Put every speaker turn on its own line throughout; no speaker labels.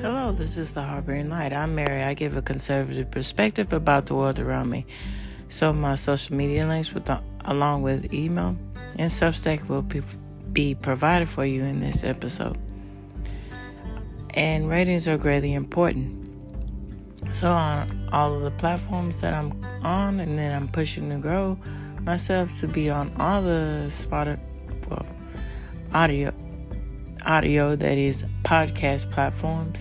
Hello, this is the Harboring Light. I'm Mary. I give a conservative perspective about the world around me. So my social media links, along with email and Substack, will be provided for you in this episode. And ratings are greatly important. So on all of the platforms that I'm on, and then I'm pushing to grow myself to be on all the audio that is podcast platforms.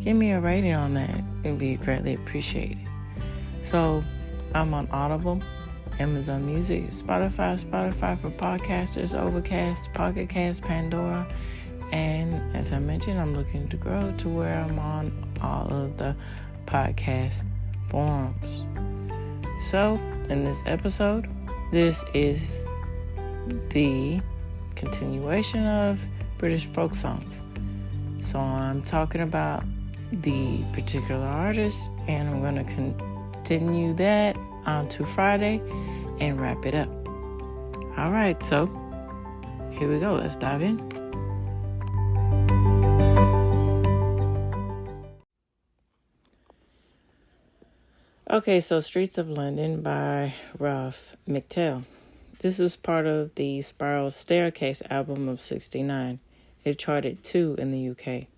Give me a rating on that. It would be greatly appreciated. So I'm on Audible, Amazon Music, Spotify for podcasters, Overcast, Pocket Cast, Pandora, and as I mentioned, I'm looking to grow to where I'm on all of the podcast forums. So in this episode, this is the continuation of British folk songs. So I'm talking about the particular artist, and I'm going to continue that on to Friday and wrap it up. All right, so here we go. Let's dive in. Okay, so Streets of London by Ralph McTell. This is part of the Spiral Staircase album of '69. It charted 2 in the UK.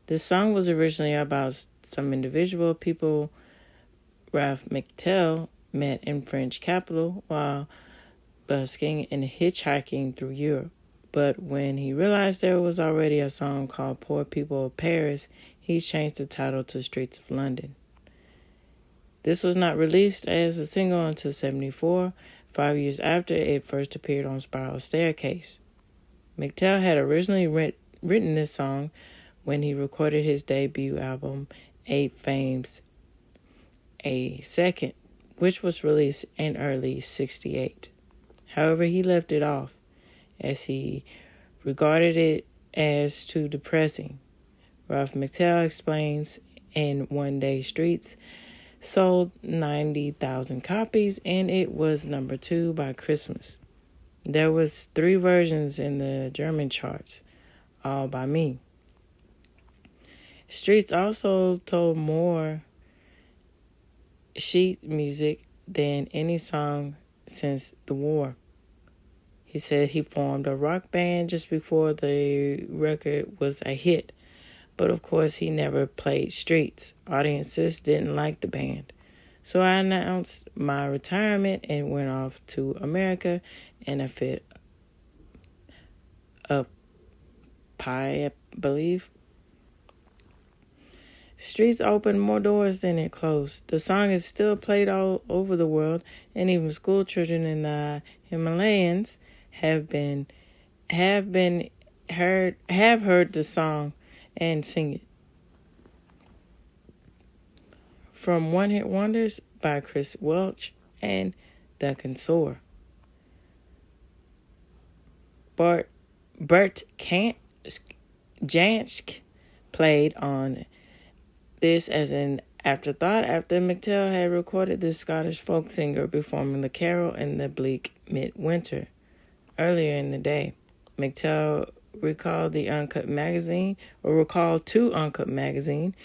This song was originally about some individual people Ralph McTell met in French capital while busking and hitchhiking through Europe. But when he realized there was already a song called Poor People of Paris, he changed the title to Streets of London. This was not released as a single until '74, 5 years after it first appeared on Spiral Staircase. McTell had originally written this song when he recorded his debut album, 8 Fames a Second, which was released in early '68. However, he left it off as he regarded it as too depressing. Ralph McTell explains in One Day Streets sold 90,000 copies, and it was number 2 by Christmas. There was 3 versions in the German charts, all by me. Streets also told more sheet music than any song since the war. He said he formed a rock band just before the record was a hit, but of course he never played Streets. Audiences didn't like the band. So I announced my retirement and went off to America in a fit of pie, I believe. Streets opened more doors than it closed. The song is still played all over the world, and even school children in the Himalayas have heard the song and sing it. From One Hit Wonders by Chris Welch and Duncan Soar. Bert Jansch played on this as an afterthought after McTell had recorded this Scottish folk singer performing the carol in the bleak midwinter. Earlier in the day, McTell recalled to Uncut Magazine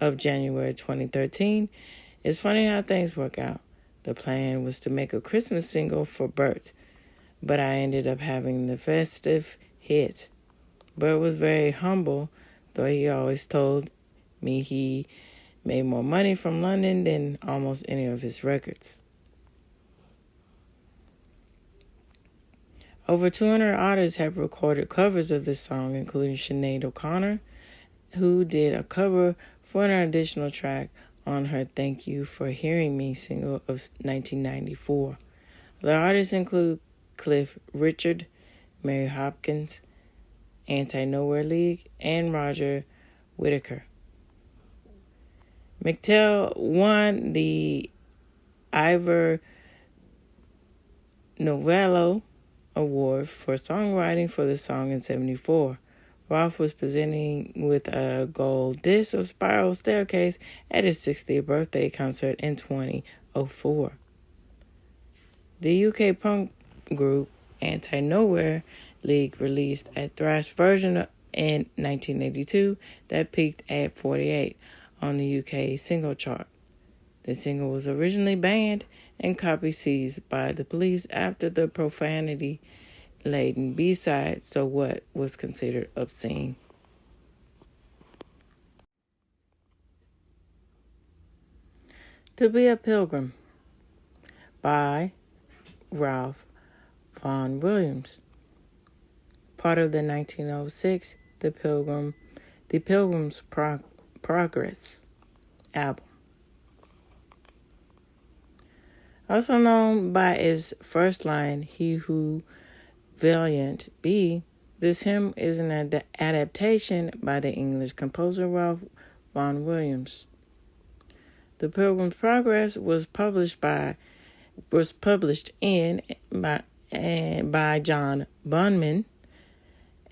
of January 2013. It's funny how things work out. The plan was to make a Christmas single for Bert, but I ended up having the festive hit. Bert was very humble, though he always told me he made more money from London than almost any of his records. Over 200 artists have recorded covers of this song, including Sinead O'Connor, who did a cover for an additional track on her Thank You for Hearing Me single of 1994. The artists include Cliff Richard, Mary Hopkins, Anti-Nowhere League, and Roger Whittaker. McTell won the Ivor Novello Award for songwriting for the song in '74. Ralph was presenting with a gold disc of Spiral Staircase at his 60th birthday concert in 2004. The UK punk group Anti-Nowhere League released a thrash version in 1982 that peaked at 48 on the UK single chart. The single was originally banned and copies seized by the police after the profanity-laden B-side, So What, was considered obscene. To Be a Pilgrim by Ralph Vaughan Williams. Part of the 1906 The Pilgrim's Progress album. Also known by its first line, He Who Valiant Be, this hymn is an adaptation by the English composer Ralph Vaughan Williams. The Pilgrim's Progress was published by John Bunyan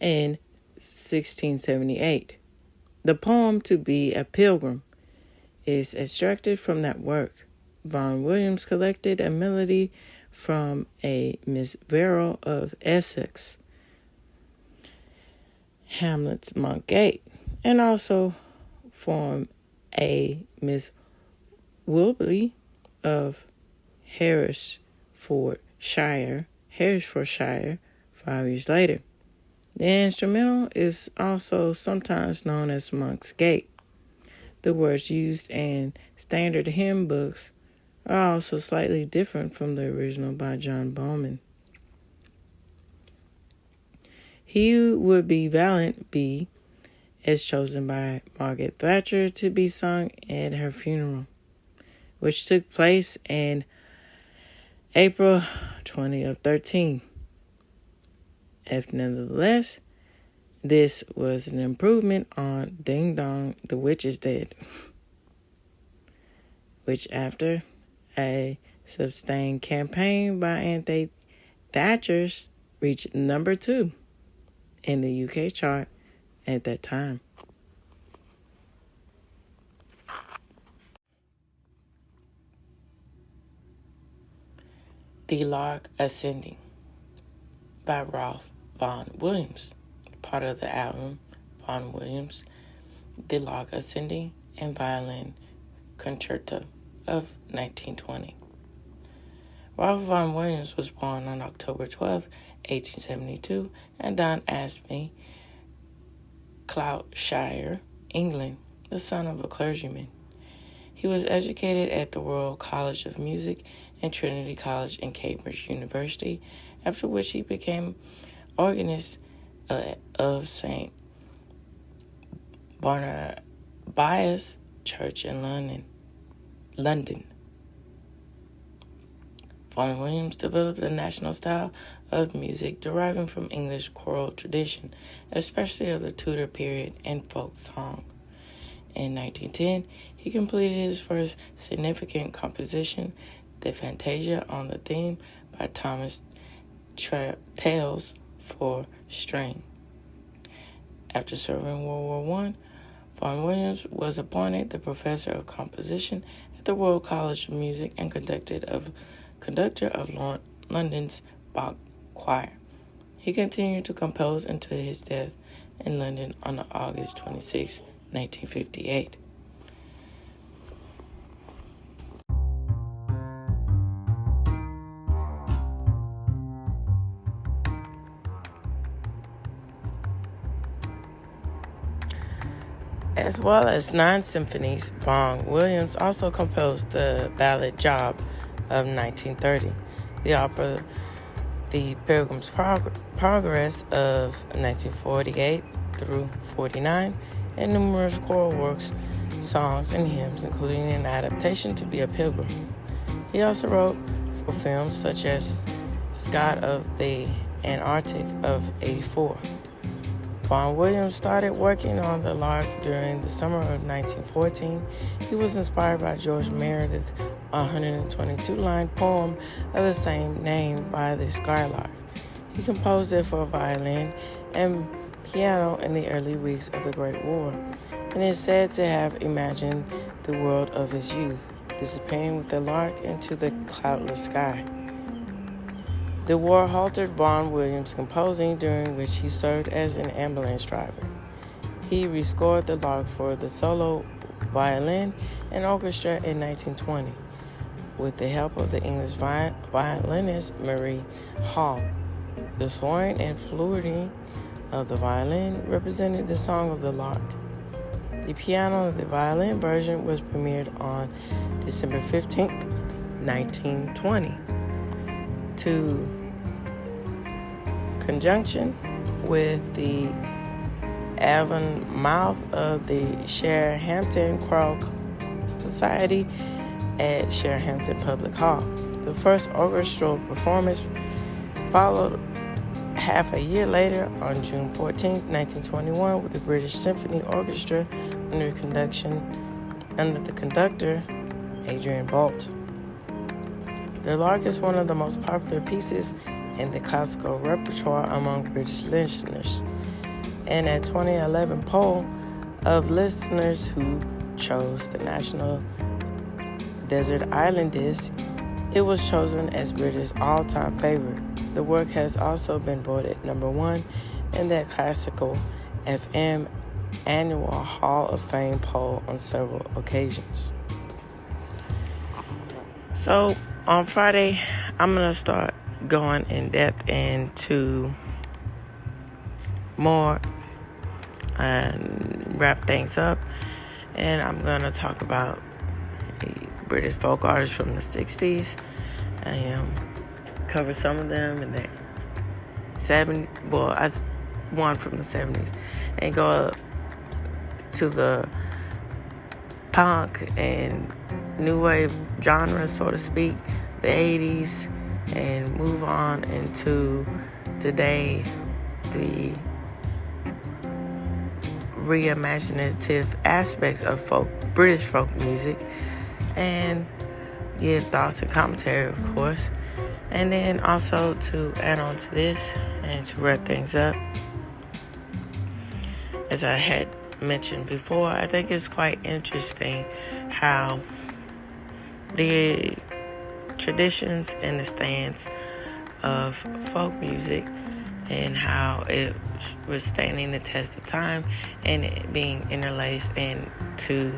in 1678. The poem To Be a Pilgrim is extracted from that work. Vaughan Williams collected a melody from a Miss Verrill of Essex, Hamlet's Monkgate, and also from a Miss Wilby of Herefordshire 5 years later. The instrumental is also sometimes known as Monk's Gate. The words used in standard hymn books are also slightly different from the original by John Bunyan. He Would Be Valiant Be is chosen by Margaret Thatcher to be sung at her funeral, which took place in April 2013. If nevertheless, this was an improvement on Ding Dong, the Witch is Dead, which after a sustained campaign by anti-Thatchers reached number 2 in the UK chart at that time. The Lark Ascending by Ralph Vaughan Williams, part of the album Vaughan Williams, The Lark Ascending and Violin Concerto of 1920. Ralph Vaughan Williams was born on October 12, 1872, in Donaghmey, Cloughshire, England, the son of a clergyman. He was educated at the Royal College of Music and Trinity College and Cambridge University, after which he became organist of St. Barnabas Church in London. Vaughan Williams developed a national style of music deriving from English choral tradition, especially of the Tudor period and folk song. In 1910, he completed his first significant composition, the Fantasia on the Theme by Thomas Tales for String. After serving World War I, Vaughan Williams was appointed the professor of composition at the Royal College of Music and conductor of London's Bach Choir. He continued to compose until his death in London on August 26, 1958. As well as 9 symphonies, Vaughan Williams also composed the ballad Job of 1930, the opera The Pilgrim's Progress of 1948 through 49, and numerous choral works, songs, and hymns, including an adaptation To Be a Pilgrim. He also wrote for films such as Scott of the Antarctic of 84. Vaughan Williams started working on The Lark during the summer of 1914. He was inspired by George Meredith's 122-line poem of the same name by the Skylark. He composed it for violin and piano in the early weeks of the Great War, and is said to have imagined the world of his youth, disappearing with the lark into the cloudless sky. The war halted Vaughan Williams' composing, during which he served as an ambulance driver. He rescored the lark for the solo violin and orchestra in 1920 with the help of the English violinist Marie Hall. The soaring and fluting of the violin represented the song of the lark. The piano of the violin version was premiered on December 15, 1920. To conjunction with the Avonmouth of the Sharehampton Choral Society at Sharehampton Public Hall. The first orchestral performance followed half a year later on June 14, 1921, with the British Symphony Orchestra under the conductor Adrian Boult. The Lark is one of the most popular pieces in the classical repertoire among British listeners. In a 2011 poll of listeners who chose the National Desert Island Disc, it was chosen as British all-time favorite. The work has also been voted number one in the Classical FM Annual Hall of Fame poll on several occasions. So on Friday, I'm going to start going in depth into more and wrap things up. And I'm going to talk about British folk artists from the 60s. I cover some of them in the 70s. Well, I one from the 70s. And go up to the punk and new wave genre, so to speak, the 80s, and move on into today, the reimaginative aspects of British folk music, and give thoughts and commentary, of course. And then also to add on to this and to wrap things up, as I had mentioned before, I think it's quite interesting how the traditions and the stance of folk music and how it was standing the test of time and it being interlaced into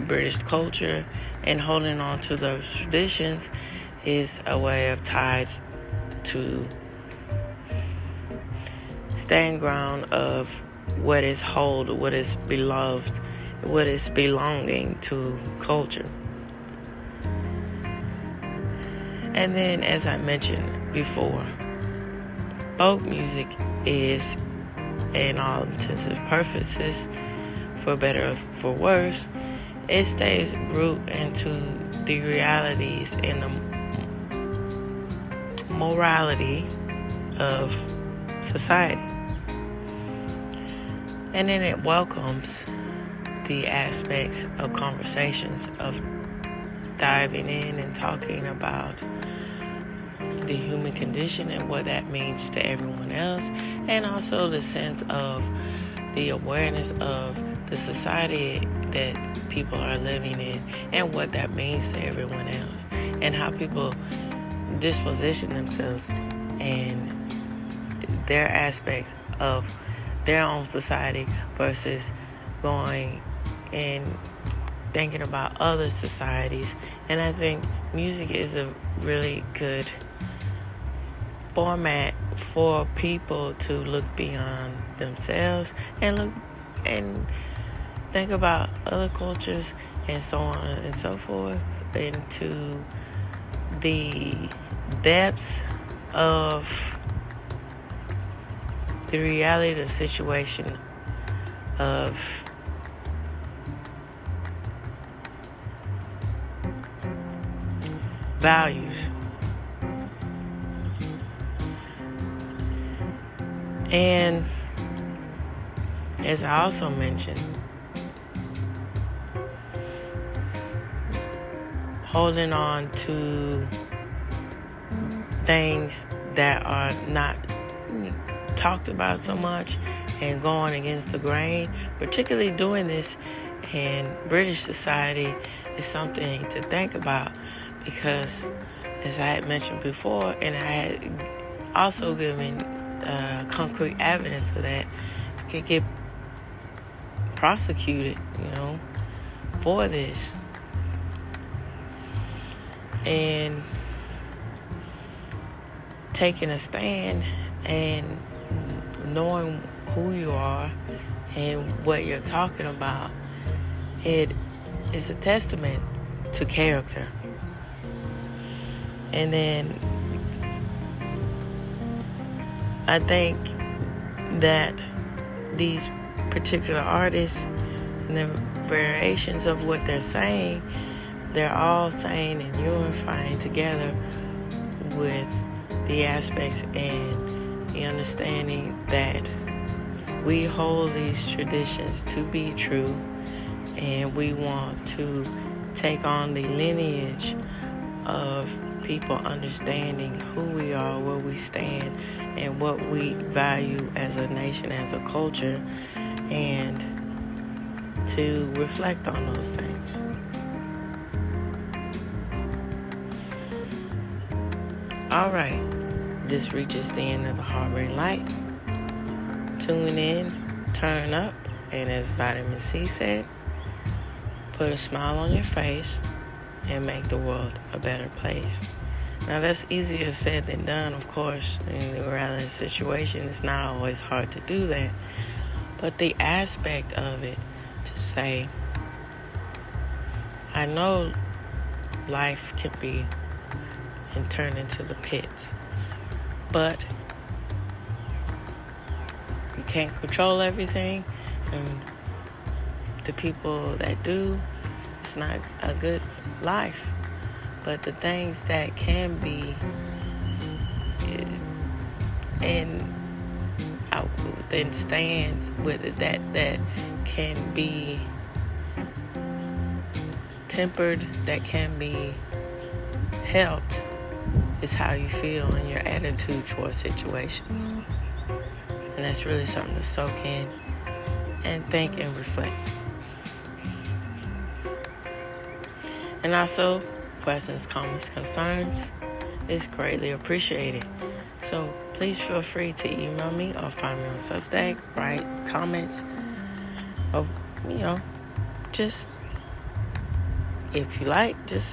British culture and holding on to those traditions is a way of ties to stand ground of what is hold, what is beloved, what is belonging to culture. And then, as I mentioned before, folk music is, in all intents and purposes, for better or for worse, it stays rooted into the realities and the morality of society. And then it welcomes the aspects of conversations of diving in and talking about the human condition and what that means to everyone else, and also the sense of the awareness of the society that people are living in and what that means to everyone else, and how people disposition themselves and their aspects of their own society versus going and thinking about other societies. And I think music is a really good format for people to look beyond themselves and look and think about other cultures and so on and so forth, into the depths of the reality of the situation of values. And as I also mentioned, holding on to things that are not talked about so much and going against the grain, particularly doing this in British society, is something to think about, because as I had mentioned before, and I had also given concrete evidence of that, could get prosecuted, for this. And taking a stand and knowing who you are and what you're talking about, it is a testament to character. And then I think that these particular artists and the variations of what they're saying, they're all saying and unifying together with the aspects and the understanding that we hold these traditions to be true, and we want to take on the lineage of people understanding who we are, where we stand, and what we value as a nation, as a culture, and to reflect on those things. All right, this reaches the end of the Harboring Light. Tune in, turn up, and as Vitamin C said, put a smile on your face and make the world a better place. Now, that's easier said than done, of course. In the relevant situation, it's not always hard to do that. But the aspect of it, to say, I know life can be and turn into the pits, but you can't control everything, and the people that do, it's not a good life. But the things that can be and out within stands with it, that can be tempered, that can be helped, is how you feel and your attitude towards situations. And that's really something to soak in and think and reflect. And also, questions, comments, concerns is greatly appreciated. So please feel free to email me or find me on Substack, write comments, or, just, if you like, just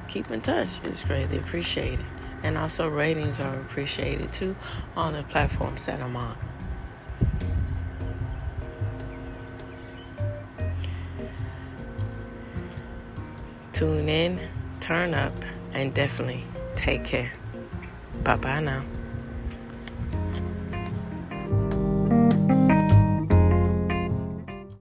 keep in touch. It's greatly appreciated. And also, ratings are appreciated too on the platforms that I'm on. Tune in, turn up, and definitely take care. Bye-bye now.